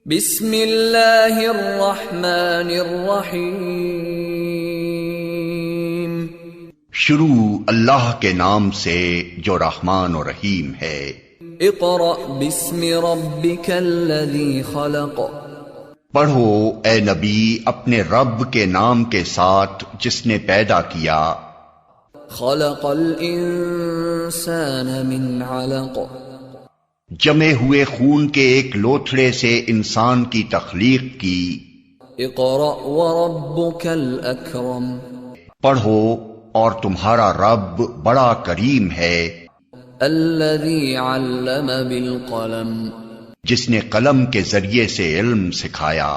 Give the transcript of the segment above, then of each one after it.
بسم اللہ الرحمن الرحیم۔ شروع اللہ کے نام سے جو رحمان و رحیم ہے۔ اقرأ بسم ربک الذی خلق۔ پڑھو اے نبی اپنے رب کے نام کے ساتھ جس نے پیدا کیا۔ خلق الانسان من علق۔ جمے ہوئے خون کے ایک لوتھڑے سے انسان کی تخلیق کی۔ اقرأ وربک الاکرم۔ پڑھو اور تمہارا رب بڑا کریم ہے۔ الذی علم بالقلم۔ جس نے قلم کے ذریعے سے علم سکھایا۔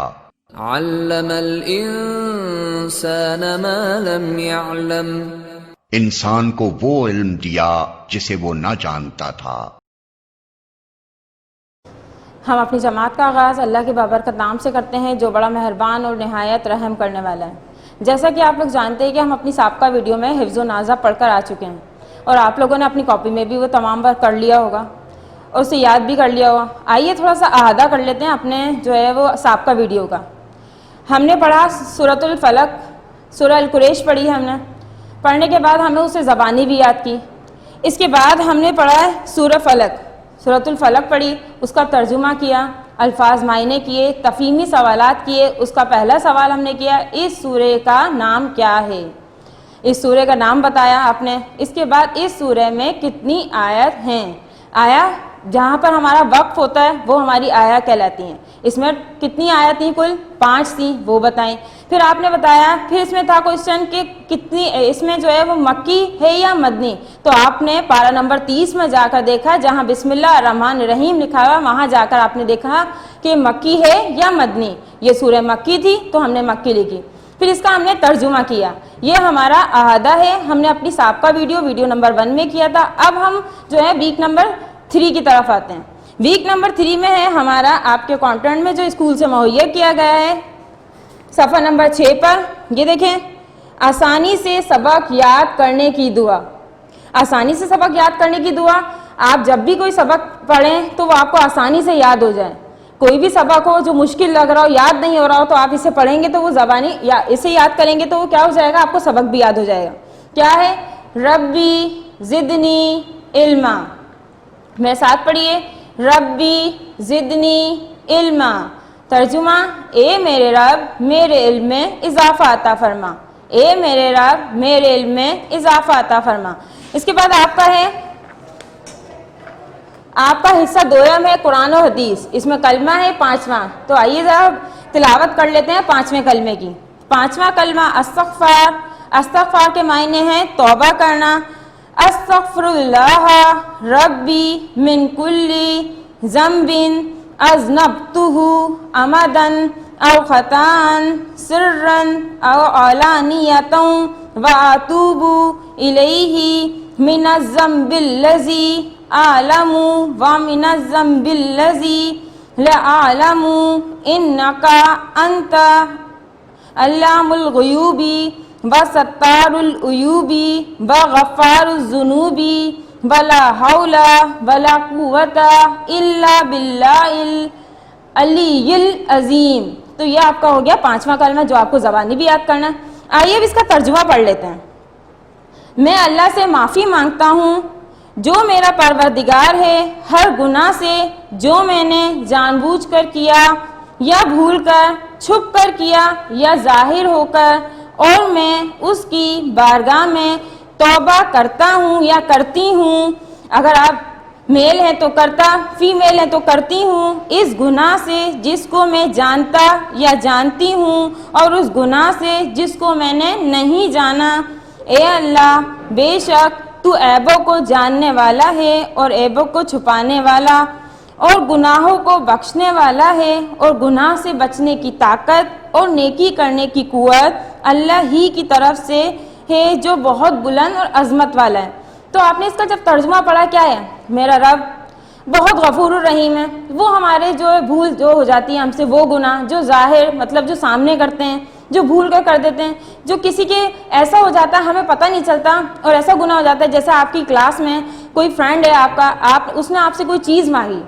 علم الانسان ما لم يعلم۔ انسان کو وہ علم دیا جسے وہ نہ جانتا تھا۔ ہم اپنی جماعت کا آغاز اللہ کے بابرکت نام سے کرتے ہیں جو بڑا مہربان اور نہایت رحم کرنے والا ہے۔ جیسا کہ آپ لوگ جانتے ہیں کہ ہم اپنی سابقہ ویڈیو میں حفظ و نازہ پڑھ کر آ چکے ہیں اور آپ لوگوں نے اپنی کاپی میں بھی وہ تمام بار کر لیا ہوگا اور اسے یاد بھی کر لیا ہوگا۔ آئیے تھوڑا سا احاطہ کر لیتے ہیں اپنے جو ہے وہ سابقہ ویڈیو کا۔ ہم نے پڑھا سورۃ الفلق، سورہ القریش پڑھی ہم نے، پڑھنے کے بعد ہمیں اسے زبانی بھی یاد کی۔ اس کے بعد ہم نے پڑھا ہے سورہ فلق، سورۃ الفلق پڑھی، اس کا ترجمہ کیا، الفاظ معنی کیے، تفہیمی سوالات کیے۔ اس کا پہلا سوال ہم نے کیا اس سورہ کا نام کیا ہے، اس سورہ کا نام بتایا آپ نے۔ اس کے بعد اس سورہ میں کتنی آیت ہیں، آیا جہاں پر ہمارا وقف ہوتا ہے وہ ہماری آیا کہلاتی ہیں۔ اس میں کتنی آیت تھیں، کل 5 تھیں، وہ بتائیں۔ پھر آپ نے بتایا، پھر اس میں تھا کوشچن کہ کتنی اس میں جو ہے وہ مکی ہے یا مدنی، تو آپ نے پارہ نمبر 30 میں جا کر دیکھا جہاں بسم اللہ الرحمن الرحیم لکھا ہوا، وہاں جا کر آپ نے دیکھا کہ مکی ہے یا مدنی۔ یہ سورہ مکی تھی تو ہم نے مکی لکھی۔ پھر اس کا ہم نے ترجمہ کیا۔ یہ ہمارا احاطہ ہے، ہم نے اپنی سابقہ ویڈیو نمبر 1 میں کیا تھا۔ اب ہم جو ہے ویک نمبر 3 کی طرف آتے ہیں۔ ویک نمبر 3 میں ہے ہمارا آپ کے کانٹینٹ میں جو اسکول سے مہیا کیا گیا ہے، صفحہ نمبر 6 پر یہ دیکھیں، آسانی سے سبق یاد کرنے کی دعا۔ آسانی سے سبق یاد کرنے کی دعا، آپ جب بھی کوئی سبق پڑھیں تو وہ آپ کو آسانی سے یاد ہو جائے۔ کوئی بھی سبق ہو جو مشکل لگ رہا ہو، یاد نہیں ہو رہا ہو، تو آپ اسے پڑھیں گے تو وہ زبانی اسے یاد کریں گے تو وہ کیا ہو جائے گا، آپ کو سبق بھی یاد ہو جائے گا۔ کیا ہے؟ ربی زدنی علما۔ میرے ساتھ پڑھیے، ربی زدنی علما۔ ترجمہ، اے میرے رب میرے علم میں اضافہ عطا فرما، اے میرے رب میرے علم میں اضافہ عطا فرما۔ اس کے بعد آپ کا ہے، آپ کا حصہ دوم ہے قرآن و حدیث، اس میں کلمہ ہے 5واں۔ تو آئیے ذرا تلاوت کر لیتے ہیں 5ویں کلمے کی۔ 5واں کلمہ استغفار۔ استغفار کے معنی ہیں توبہ کرنا۔ استغفر اللہ ربی من کل ذنب اذنبتہ عمدا او خطأ سرا او علانیۃ واتوب الیہ من الذنب الذی اعلم ومن الذنب الذی لا اعلم انک انت علام الغیوب وستار العیوب وغفار الذنوب ولا حول ولا قوت الا باللہ العلی العظیم۔ تو یہ آپ کا ہو گیا 5واں کلمہ جو آپ کو زبانی بھی یاد کرنا ہے۔ آئیے اب اس کا ترجمہ پڑھ لیتے ہیں۔ میں اللہ سے معافی مانگتا ہوں جو میرا پروردگار ہے ہر گناہ سے جو میں نے جان بوجھ کر کیا یا بھول کر، چھپ کر کیا یا ظاہر ہو کر، اور میں اس کی بارگاہ میں توبہ کرتا ہوں یا کرتی ہوں۔ اگر آپ میل ہے تو کرتا، فیمیل ہے تو کرتی ہوں، اس گناہ سے جس کو میں جانتا یا جانتی ہوں اور اس گناہ سے جس کو میں نے نہیں جانا۔ اے اللہ، بے شک تو عیبوں کو جاننے والا ہے اور عیبوں کو چھپانے والا اور گناہوں کو بخشنے والا ہے، اور گناہ سے بچنے کی طاقت اور نیکی کرنے کی قوت اللہ ہی کی طرف سے ہے جو بہت بلند اور عظمت والا ہے۔ تو آپ نے اس کا جب ترجمہ پڑھا کیا ہے، میرا رب بہت غفور الرحیم ہے، وہ ہمارے جو بھول جو ہو جاتی ہے ہم سے، وہ گناہ جو ظاہر مطلب جو سامنے کرتے ہیں، جو بھول کر دیتے ہیں، جو کسی کے ایسا ہو جاتا ہے ہمیں پتہ نہیں چلتا، اور ایسا گناہ ہو جاتا ہے جیسے آپ کی کلاس میں کوئی فرینڈ ہے آپ کا، اس نے آپ سے کوئی چیز مانگی،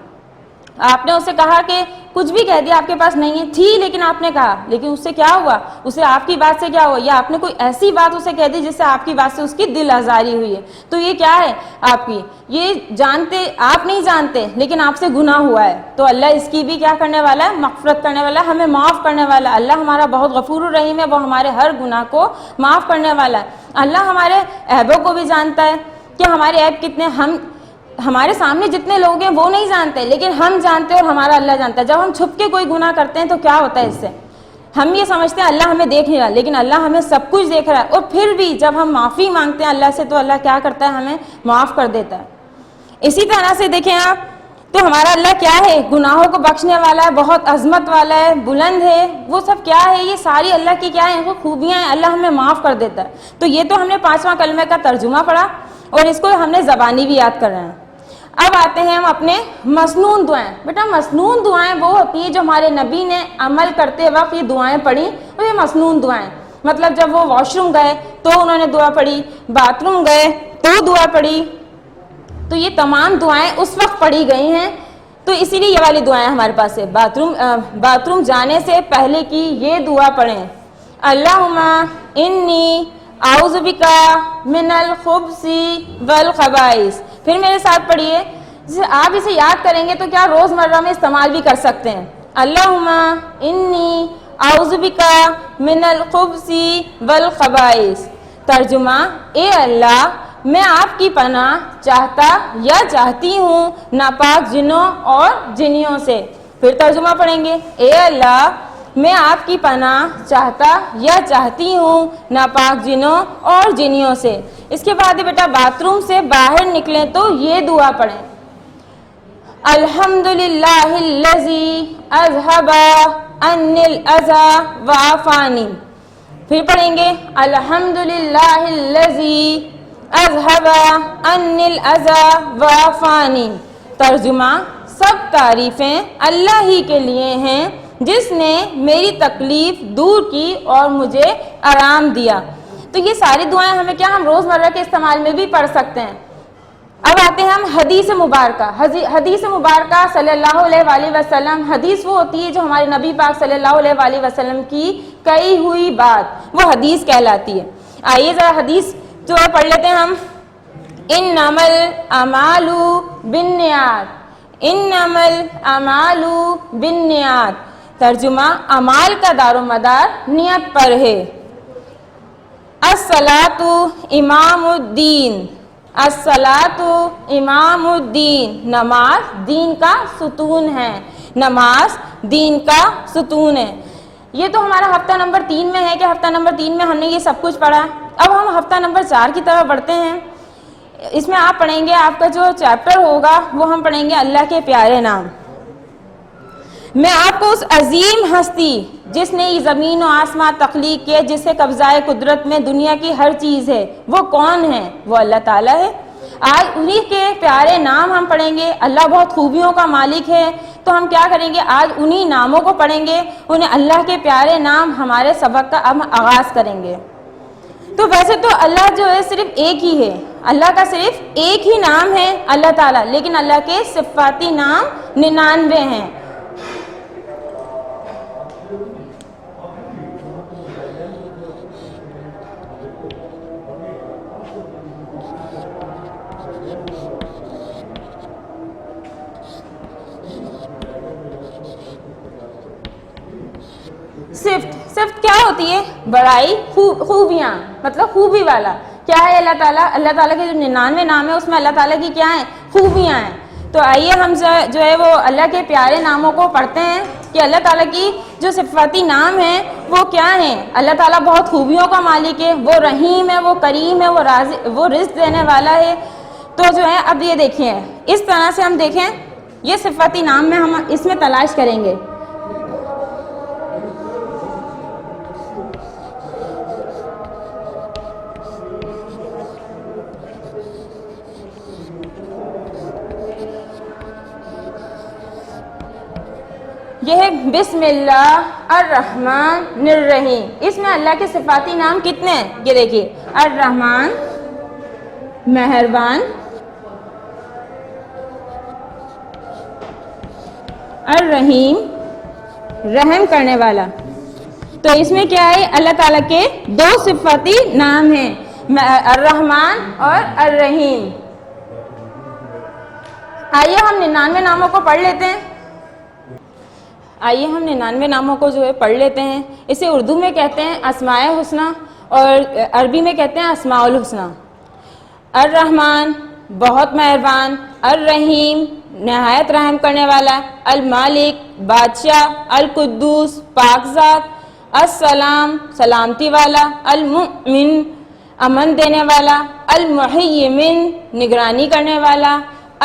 آپ نے اسے کہا کہ کچھ بھی کہہ دیا آپ کے پاس نہیں ہے، تھی لیکن آپ نے کہا، لیکن اس سے کیا ہوا، اسے آپ کی بات سے کیا ہوا، یا آپ نے کوئی ایسی بات اسے کہہ دی جس سے آپ کی بات سے اس کی دل آزاری ہوئی ہے، تو یہ کیا ہے آپ کی، یہ جانتے آپ نہیں جانتے لیکن آپ سے گناہ ہوا ہے، تو اللہ اس کی بھی کیا کرنے والا ہے، مغفرت کرنے والا ہے، ہمیں معاف کرنے والا ہے۔ اللہ ہمارا بہت غفور الرحیم ہے، وہ ہمارے ہر گناہ کو معاف کرنے والا ہے۔ اللہ ہمارے عیبوں کو بھی جانتا ہے کہ ہمارے عیب کتنے، ہمارے سامنے جتنے لوگ ہیں وہ نہیں جانتے لیکن ہم جانتے ہیں اور ہمارا اللہ جانتا ہے۔ جب ہم چھپ کے کوئی گناہ کرتے ہیں تو کیا ہوتا ہے، اس سے ہم یہ سمجھتے ہیں اللہ ہمیں دیکھ نہیں رہا، لیکن اللہ ہمیں سب کچھ دیکھ رہا ہے، اور پھر بھی جب ہم معافی مانگتے ہیں اللہ سے تو اللہ کیا کرتا ہے، ہمیں معاف کر دیتا ہے۔ اسی طرح سے دیکھیں آپ تو ہمارا اللہ کیا ہے، گناہوں کو بخشنے والا ہے، بہت عظمت والا ہے، بلند ہے، وہ سب کیا ہے، یہ ساری اللہ کی کیا ہے، وہ خوبیاں ہیں، اللہ ہمیں معاف کر دیتا ہے۔ تو یہ تو ہم نے 5واں کلمے کا ترجمہ پڑھا اور اس کو ہم نے زبانی بھی یاد کر رہے ہیں۔ اب آتے ہیں ہم اپنے مسنون دعائیں۔ بیٹا مسنون دعائیں وہ ہوتی ہیں جو ہمارے نبی نے عمل کرتے وقت یہ دعائیں پڑھی، اور یہ مسنون دعائیں مطلب جب وہ واش روم گئے تو انہوں نے دعا پڑھی، باتھ روم گئے تو دعا پڑھی، تو یہ تمام دعائیں اس وقت پڑھی گئی ہیں، تو اسی لیے یہ والی دعائیں ہمارے پاس ہے۔ باتھ روم جانے سے پہلے کی یہ دعا پڑھیں، اللہم انی اعوذ بکا من الخبث والخبائث۔ پھر میرے ساتھ پڑھیے، آپ اسے یاد کریں گے تو کیا روزمرہ میں استعمال بھی کر سکتے ہیں۔ اللہم انی اعوذ بکا من الخبث والخبائث۔ ترجمہ، اے اللہ میں آپ کی پناہ چاہتا یا چاہتی ہوں ناپاک جنوں اور جنیوں سے۔ پھر ترجمہ پڑھیں گے، اے اللہ میں آپ کی پناہ چاہتا یا چاہتی ہوں ناپاک جنوں اور جنیوں سے۔ اس کے بعد بیٹا باتھ روم سے باہر نکلیں تو یہ دعا پڑھیں، الحمدللہ الذی اذھب عنی الاذی وعافانی۔ پھر پڑھیں گے، الحمدللہ الذی اذھب عنی الاذی وعافانی۔ ترجمہ، سب تعریفیں اللہ ہی کے لیے ہیں جس نے میری تکلیف دور کی اور مجھے آرام دیا۔ تو یہ ساری دعائیں ہمیں کیا، ہم روزمرہ کے استعمال میں بھی پڑھ سکتے ہیں۔ اب آتے ہیں ہم حدیث مبارکہ۔ حدیث مبارکہ صلی اللہ علیہ وآلہ وسلم، حدیث وہ ہوتی ہے جو ہمارے نبی پاک صلی اللہ علیہ وآلہ وسلم کی کہی ہوئی بات، وہ حدیث کہلاتی ہے۔ آئیے ذرا حدیث جو ہے پڑھ لیتے ہیں ہم۔ انما الاعمال بالنیات، انما الاعمال بالنیات۔ ترجمہ، اعمال کا دار و مدار نیت پر ہے۔ الصلاۃ امام الدین، الصلاۃ امام الدین، نماز دین کا ستون ہے، نماز دین کا ستون ہے۔ یہ تو ہمارا ہفتہ نمبر 3 میں ہے کہ ہفتہ نمبر 3 میں ہم نے یہ سب کچھ پڑھا۔ اب ہم ہفتہ نمبر 4 کی طرف بڑھتے ہیں۔ اس میں آپ پڑھیں گے، آپ کا جو چیپٹر ہوگا وہ ہم پڑھیں گے اللہ کے پیارے نام۔ میں آپ کو اس عظیم ہستی جس نے یہ زمین و آسمان تخلیق کیے، جس سے قبضہ قدرت میں دنیا کی ہر چیز ہے، وہ کون ہے، وہ اللہ تعالیٰ ہے۔ آج انہی کے پیارے نام ہم پڑھیں گے۔ اللہ بہت خوبیوں کا مالک ہے، تو ہم کیا کریں گے، آج انہی ناموں کو پڑھیں گے، انہیں اللہ کے پیارے نام ہمارے سبق کا اب آغاز کریں گے۔ تو ویسے تو اللہ جو ہے صرف ایک ہی ہے، اللہ کا صرف ایک ہی نام ہے اللہ تعالیٰ، لیکن اللہ کے صفاتی نام 99 ہیں۔ صفت کیا ہوتی ہے، بڑائی، خوبیاں، مطلب خوبی والا کیا ہے اللہ تعالیٰ۔ اللہ تعالیٰ کے جو 99 نام ہے اس میں اللہ تعالیٰ کی کیا ہیں، خوبیاں ہیں۔ تو آئیے ہم جو ہے وہ اللہ کے پیارے ناموں کو پڑھتے ہیں کہ اللہ تعالیٰ کی جو صفاتی نام ہیں وہ کیا ہیں۔ اللہ تعالیٰ بہت خوبیوں کا مالک ہے، وہ رحیم ہے، وہ کریم ہے، وہ رزق دینے والا ہے۔ تو جو ہے اب یہ دیکھیں، اس طرح سے ہم دیکھیں یہ صفاتی نام میں ہم اس میں تلاش کریں گے۔ یہ ہے بسم اللہ الرحمن الرحیم۔ اس میں اللہ کے صفاتی نام کتنے ہیں، یہ دیکھیے، الرحمن مہربان، الرحیم رحم کرنے والا. تو اس میں کیا ہے, اللہ تعالیٰ کے دو صفاتی نام ہیں, الرحمن اور الرحیم. آئیے ہم 99 ناموں کو پڑھ لیتے ہیں. آئیے ہم 99 ناموں کو جو ہے پڑھ لیتے ہیں. اسے اردو میں کہتے ہیں اسماء حسنہ اور عربی میں کہتے ہیں اسماء الحسنہ. الرحمن بہت مہربان, الرحیم نہایت رحم کرنے والا, المالک بادشاہ, القدوس پاک ذات, السلام سلامتی والا, المؤمن امن دینے والا, المحیمن نگرانی کرنے والا,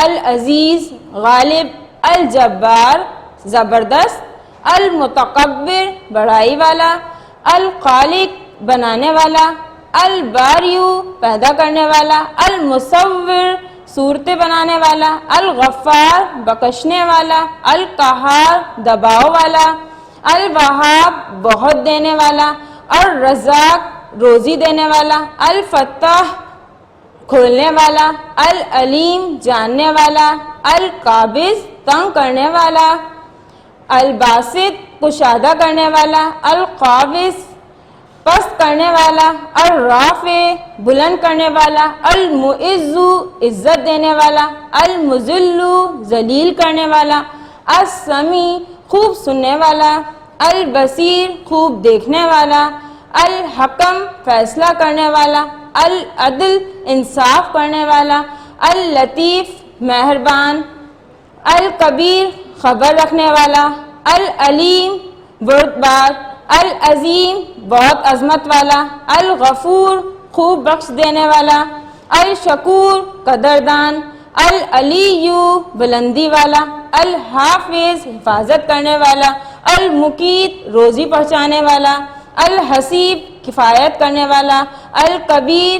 العزیز غالب, الجبار زبردست, المتکبر بڑائی والا, الخالق بنانے والا, الباریو پیدا کرنے والا, المصور صورتیں بنانے والا, الغفار بخشنے والا, القہار دباؤ والا, الوہاب بہت دینے والا, الرزاق روزی دینے والا, الفتاح کھولنے والا, العلیم جاننے والا, القابض تنگ کرنے والا, الباسط کشادہ کرنے والا, القابض پست کرنے والا, الرافع بلند کرنے والا, المعز عزت دینے والا, المذل ذلیل کرنے والا, السمیع خوب سننے والا, البصیر خوب دیکھنے والا, الحکم فیصلہ کرنے والا, العدل انصاف کرنے والا, اللطیف مہربان, الکبیر خبر رکھنے والا, العلیم بردبار, العظیم بہت عظمت والا, الغفور خوب بخش دینے والا, الشکور قدردان, العلی بلندی والا, الحافظ حفاظت کرنے والا, المقیت روزی پہنچانے والا, الحسیب کفایت کرنے والا, الکبیر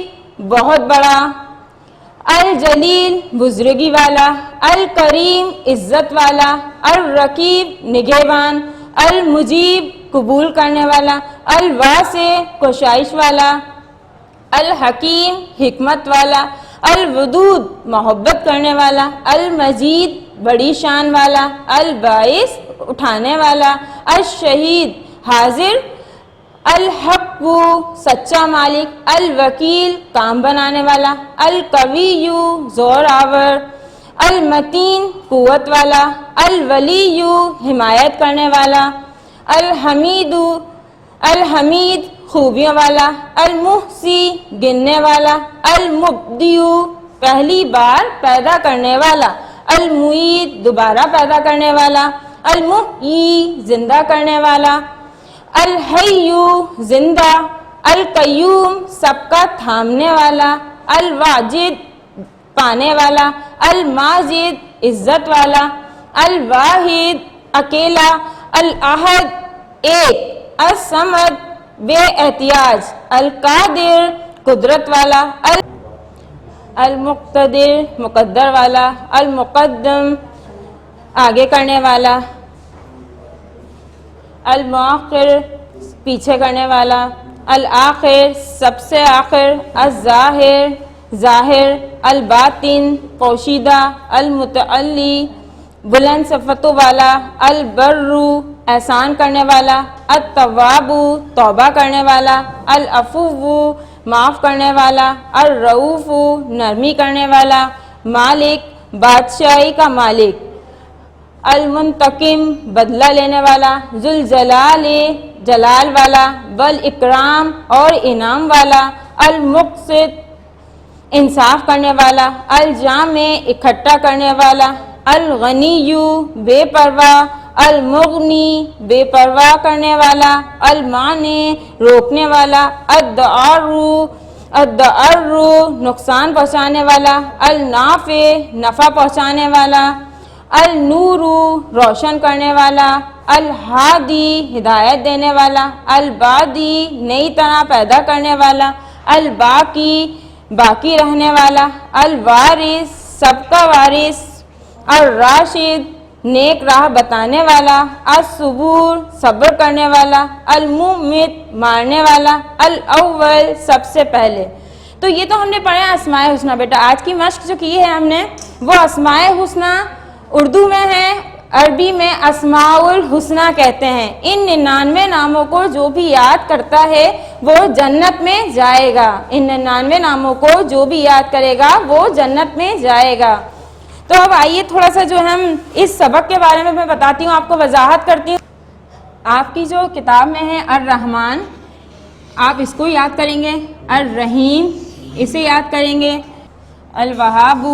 بہت بڑا, الجلیل بزرگی والا, الکریم عزت والا, الرقیب نگہبان, المجیب قبول کرنے والا, الواسع کوشش والا, الحکیم حکمت والا, الودود محبت کرنے والا, المجید بڑی شان والا, الباعث اٹھانے والا, الشہید حاضر, الحق سچا مالک, الوکیل کام بنانے والا, القوی زور آور, المتین قوت والا, الولی حمایت کرنے والا, الحمید خوبیوں والا, المحصی گننے والا, المبدی پہلی بار پیدا کرنے والا, المعید دوبارہ پیدا کرنے والا, المحیی زندہ کرنے والا, الحی زندہ, القیوم سب کا تھامنے والا, الواجد پانے والا, الماجد عزت والا, الواحد اکیلا, الاحد ایک, الصمد بے احتیاج, القادر قدرت والا, المقتدر مقدر والا, المقدم آگے کرنے والا, المؤخر پیچھے کرنے والا, الآخر سب سے آخر, الظاہر ظاہر, الباطن پوشیدہ, المتعلی بلند صفتوں والا, البر احسان کرنے والا, التواب توبہ کرنے والا, العفو معاف کرنے والا, الرؤوف نرمی کرنے والا, مالک بادشاہی کا مالک, المنتقم بدلہ لینے والا, ذوالجلال جلال والا, والاکرام اور انعام والا, المقسط انصاف کرنے والا, الجامع اکٹھا کرنے والا, الغنی بے پرواہ, المغنی بے پرواہ کرنے والا, المانع روکنے والا, الضار نقصان پہنچانے والا, النافع نفع پہنچانے والا, النور روشن کرنے والا, الہادی ہدایت دینے والا, البادی نئی طرح پیدا کرنے والا, الباقی باقی رہنے والا, الوارث سب کا وارث, الراشد نیک راہ بتانے والا, الصبور صبر کرنے والا, الممت مارنے والا, الاول سب سے پہلے. تو یہ تو ہم نے پڑھا اسماء حسنہ. بیٹا آج کی مشق جو کی ہے ہم نے وہ اسماء حسنہ اردو میں ہے, عربی میں اسماء الحسنہ کہتے ہیں. ان 99 ناموں کو جو بھی یاد کرتا ہے وہ جنت میں جائے گا. ان 99 ناموں کو جو بھی یاد کرے گا وہ جنت میں جائے گا. تو اب آئیے تھوڑا سا جو ہم اس سبق کے بارے میں بتاتی ہوں، آپ کو وضاحت کرتی ہوں. آپ کی جو کتاب میں ہے الرحمن، آپ اس کو یاد کریں گے. الرحیم اسے یاد کریں گے. الوہاب،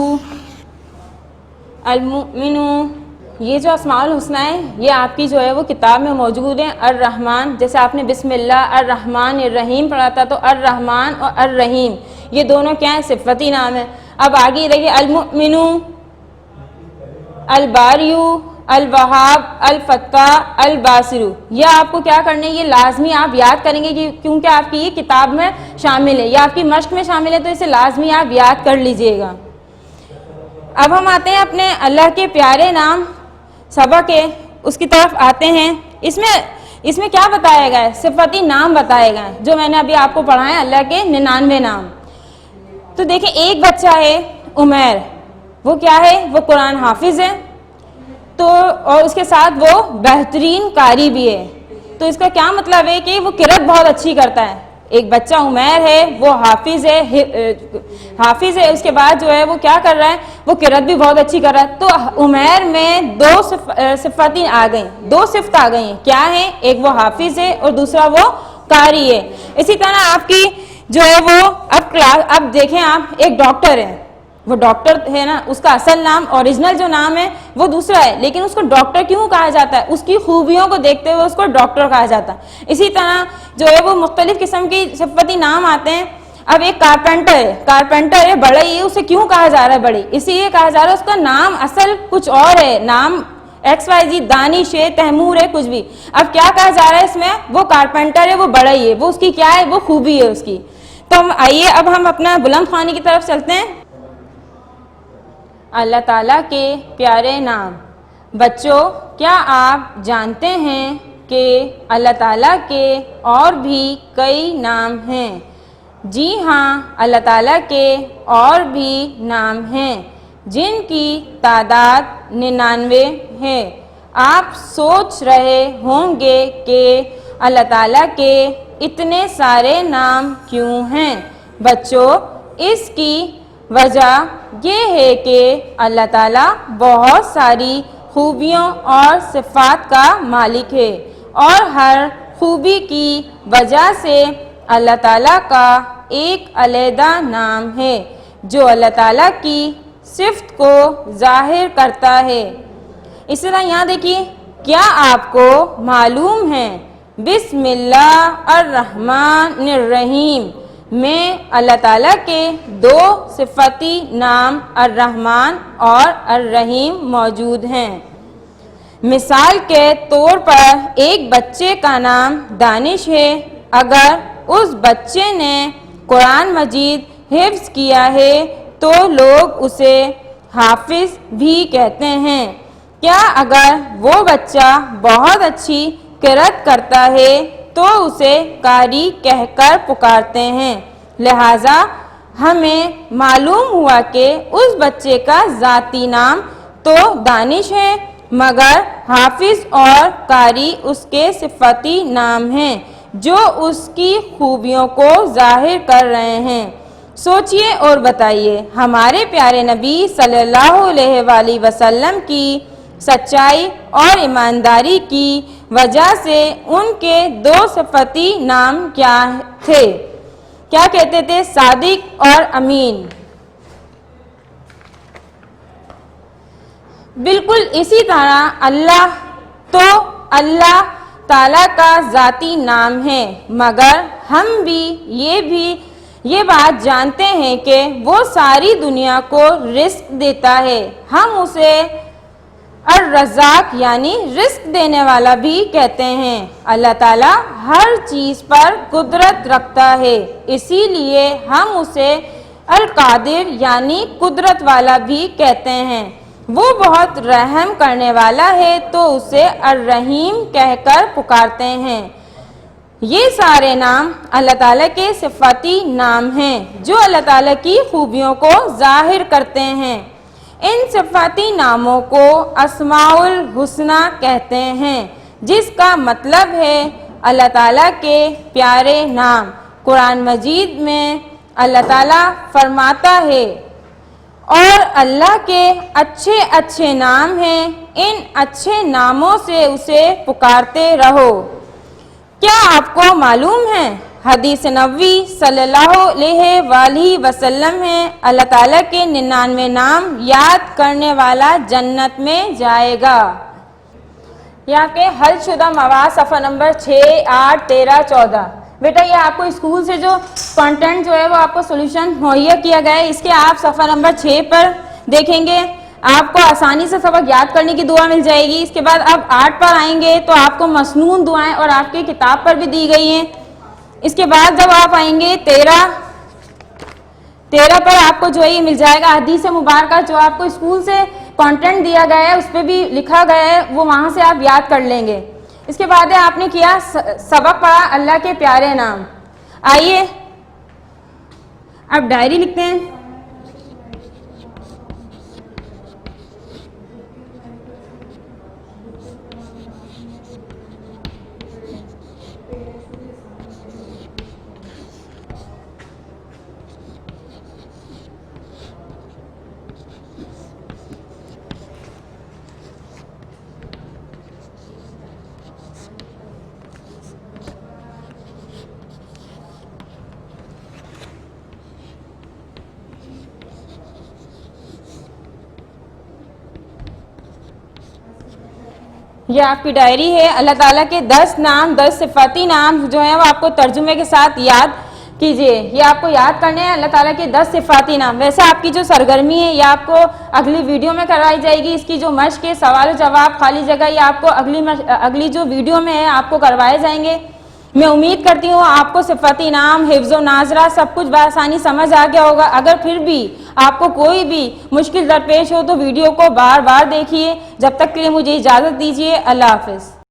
المؤمن، یہ جو اسماء الحسنہ ہیں یہ آپ کی جو ہے وہ کتاب میں موجود ہیں. الرحمن، جیسے آپ نے بسم اللہ الرحمن الرحیم پڑھا تھا، تو الرحمن اور الرحیم یہ دونوں کیا ہیں؟ صفتی نام ہیں. اب آگے رہیے المؤمن، الباریو، الوہاب، الفتاح، الباصر. یہ آپ کو کیا کرنے، یہ لازمی آپ یاد کریں گے کیونکہ آپ کی یہ کتاب میں شامل ہے، یہ آپ کی مشق میں شامل ہے، تو اسے لازمی آپ یاد کر لیجئے گا. اب ہم آتے ہیں اپنے اللہ کے پیارے نام سبق کے اس کی طرف آتے ہیں. اس میں کیا بتایا گیا ہے؟ صفتی نام بتائے گئے ہیں جو میں نے ابھی آپ کو پڑھا ہے، اللہ کے 99 نام. تو دیکھیں ایک بچہ ہے عمیر، وہ کیا ہے؟ وہ قرآن حافظ ہے، تو اور اس کے ساتھ وہ بہترین قاری بھی ہے. تو اس کا کیا مطلب ہے کہ وہ قرأت بہت اچھی کرتا ہے. ایک بچہ عمیر ہے، وہ حافظ ہے، اس کے بعد جو ہے وہ کیا کر رہا ہے؟ وہ قرأت بھی بہت اچھی کر رہا ہے. تو عمیر میں دو صفاتیں آ گئیں، دو صفت آ گئی ہیں. کیا ہے؟ ایک وہ حافظ ہے اور دوسرا وہ قاری ہے. اسی طرح آپ کی جو ہے وہ اب دیکھیں، آپ ایک ڈاکٹر ہے، وہ ڈاکٹر ہے نا، اس کا اصل نام اوریجنل جو نام ہے وہ دوسرا ہے، لیکن اس کو ڈاکٹر کیوں کہا جاتا ہے؟ اس کی خوبیوں کو دیکھتے ہوئے اس کو ڈاکٹر کہا جاتا ہے. اسی طرح جو ہے وہ مختلف قسم کی صفتی نام آتے ہیں. اب ایک کارپینٹر ہے، بڑھئی ہے، اسے کیوں کہا جا رہا ہے بڑھئی؟ اسی لیے کہا جا رہا ہے اس کا نام اصل کچھ اور ہے، نام XYZ، دانش ہے، تیمور ہے، کچھ بھی. اب کیا کہا جا رہا ہے اس میں؟ وہ کارپینٹر ہے، وہ بڑھئی ہے، وہ اس کی کیا ہے؟ وہ خوبی ہے اس کی. تو آئیے اب ہم اپنا بلند خوانی کی طرف چلتے ہیں. اللہ تعالیٰ کے پیارے نام. بچوں، کیا آپ جانتے ہیں کہ اللہ تعالیٰ کے اور بھی کئی نام ہیں؟ جی ہاں، اللہ تعالیٰ کے اور بھی نام ہیں جن کی تعداد 99 ہے. آپ سوچ رہے ہوں گے کہ اللہ تعالیٰ کے اتنے سارے نام کیوں ہیں؟ بچوں، اس کی وجہ یہ ہے کہ اللہ تعالیٰ بہت ساری خوبیوں اور صفات کا مالک ہے، اور ہر خوبی کی وجہ سے اللہ تعالیٰ کا ایک علیحدہ نام ہے جو اللہ تعالیٰ کی صفت کو ظاہر کرتا ہے. اس طرح یہاں دیکھیے، کیا آپ کو معلوم ہے بسم اللہ الرحمن الرحیم میں اللہ تعالیٰ کے دو صفتی نام الرحمن اور الرحیم موجود ہیں؟ مثال کے طور پر ایک بچے کا نام دانش ہے. اگر اس بچے نے قرآن مجید حفظ کیا ہے تو لوگ اسے حافظ بھی کہتے ہیں. کیا اگر وہ بچہ بہت اچھی قرأت کرتا ہے تو اسے قاری کہہ کر پکارتے ہیں. لہٰذا ہمیں معلوم ہوا کہ اس بچے کا ذاتی نام تو دانش ہے، مگر حافظ اور قاری اس کے صفتی نام ہیں جو اس کی خوبیوں کو ظاہر کر رہے ہیں. سوچئے اور بتائیے، ہمارے پیارے نبی صلی اللہ علیہ وآلہ وسلم کی سچائی اور ایمانداری کی وجہ سے ان کے دو صفتی نام کیا تھے؟ کیا کہتے تھے؟ صادق اور امین. بالکل اسی طرح اللہ تعالیٰ کا ذاتی نام ہے، مگر ہم بھی یہ بات جانتے ہیں کہ وہ ساری دنیا کو رزق دیتا ہے. ہم اسے الرزاق یعنی رزق دینے والا بھی کہتے ہیں. اللہ تعالیٰ ہر چیز پر قدرت رکھتا ہے، اسی لیے ہم اسے القادر یعنی قدرت والا بھی کہتے ہیں. وہ بہت رحم کرنے والا ہے تو اسے الرحیم کہہ کر پکارتے ہیں. یہ سارے نام اللہ تعالیٰ کے صفتی نام ہیں جو اللہ تعالیٰ کی خوبیوں کو ظاہر کرتے ہیں. ان صفاتی ناموں کو اسماء الحسنہ کہتے ہیں، جس کا مطلب ہے اللہ تعالیٰ کے پیارے نام۔ قرآن مجید میں اللہ تعالیٰ فرماتا ہے اور اللہ کے اچھے اچھے نام ہیں، ان اچھے ناموں سے اسے پکارتے رہو۔ کیا آپ کو معلوم ہے حدیث نبوی صلی اللہ علیہ وآلہ وسلم ہے اللہ تعالیٰ کے 99 نام یاد کرنے والا جنت میں جائے گا۔ یہاں کے حل شدہ مواد صفحہ نمبر 6، 8، 13، 14۔ بیٹا یہ آپ کو اسکول سے جو کنٹینٹ جو ہے وہ آپ کو سولوشن مہیا کیا گیا ہے، اس کے آپ صفحہ نمبر 6 پر دیکھیں گے، آپ کو آسانی سے سبق یاد کرنے کی دعا مل جائے گی۔ اس کے بعد اب 8 پر آئیں گے تو آپ کو مسنون دعائیں اور آپ کی کتاب پر بھی دی گئی ہیں۔ اس کے بعد جب آپ آئیں گے 13 پر آپ کو جو ہے یہ مل جائے گا حدیث مبارکہ، جو آپ کو اسکول سے کنٹینٹ دیا گیا ہے اس پہ بھی لکھا گیا ہے، وہ وہاں سے آپ یاد کر لیں گے۔ اس کے بعد آپ نے کیا سبق پڑھا اللہ کے پیارے نام۔ آئیے اب ڈائری لکھتے ہیں۔ یہ آپ کی ڈائری ہے۔ اللہ تعالیٰ کے 10 نام، 10 صفاتی نام جو ہیں وہ آپ کو ترجمے کے ساتھ یاد کیجئے۔ یہ آپ کو یاد کرنے ہیں اللہ تعالیٰ کے 10 صفاتی نام۔ ویسے آپ کی جو سرگرمی ہے یہ آپ کو اگلی ویڈیو میں کروائی جائے گی۔ اس کی جو مشق ہے، سوال و جواب، خالی جگہ، یہ آپ کو اگلی جو ویڈیو میں ہے آپ کو کروائے جائیں گے۔ میں امید کرتی ہوں آپ کو صفاتی نام، حفظ و ناظرہ سب کچھ بآسانی سمجھ آ گیا ہوگا۔ اگر پھر بھی آپ کو کوئی بھی مشکل درپیش ہو تو ویڈیو کو بار بار دیکھیے۔ جب تک کے لیے مجھے اجازت دیجیے، اللہ حافظ۔